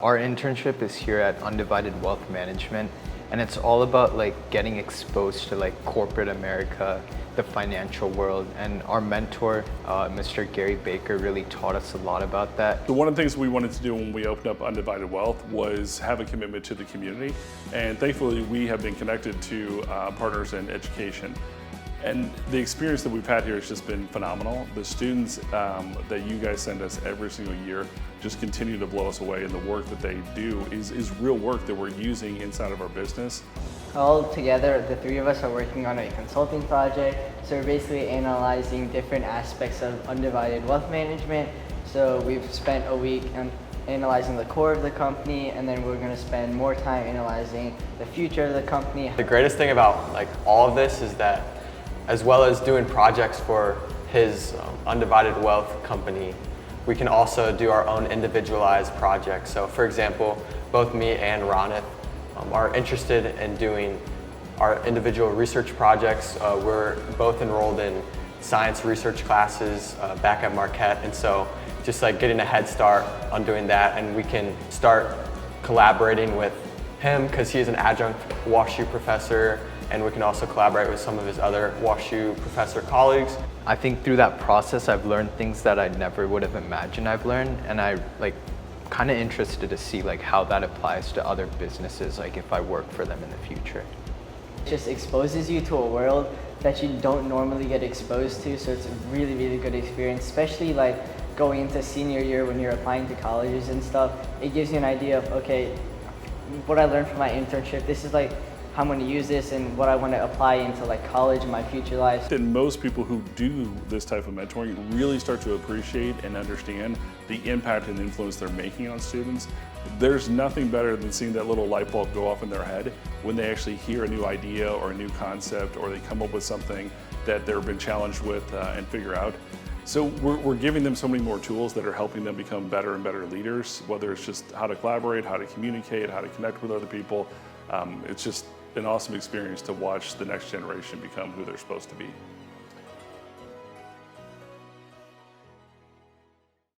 Our internship is here at Undivided Wealth Management, and it's all about getting exposed to corporate America, the financial world, and our mentor, Mr. Gary Baker, really taught us a lot about that. So one of the things we wanted to do when we opened up Undivided Wealth was have a commitment to the community, and thankfully we have been connected to partners in education. And the experience that we've had here has just been phenomenal. The students that you guys send us every single year just continue to blow us away, and the work that they do is real work that we're using inside of our business. All together, the three of us are working on a consulting project. So we're basically analyzing different aspects of Undivided Wealth Management. So we've spent a week analyzing the core of the company, and then we're going to spend more time analyzing the future of the company. The greatest thing about all of this is that, as well as doing projects for his Undivided Wealth company, we can also do our own individualized projects. So for example, both me and Ronith are interested in doing our individual research projects. We're both enrolled in science research classes back at Marquette, and so just getting a head start on doing that, and we can start collaborating with him because he's an adjunct WashU professor, and we can also collaborate with some of his other WashU professor colleagues. I think through that process I've learned things that I never would have imagined I've learned, and I kind of interested to see how that applies to other businesses, if I work for them in the future. It just exposes you to a world that you don't normally get exposed to, so it's a really, really good experience, especially going into senior year when you're applying to colleges and stuff. It gives you an idea of, okay, what I learned from my internship, this is how I'm going to use this and what I want to apply into college and my future life. And most people who do this type of mentoring really start to appreciate and understand the impact and influence they're making on students. There's nothing better than seeing that little light bulb go off in their head when they actually hear a new idea or a new concept, or they come up with something that they've been challenged with and figure out. So we're giving them so many more tools that are helping them become better and better leaders, whether it's just how to collaborate, how to communicate, how to connect with other people. It's just an awesome experience to watch the next generation become who they're supposed to be.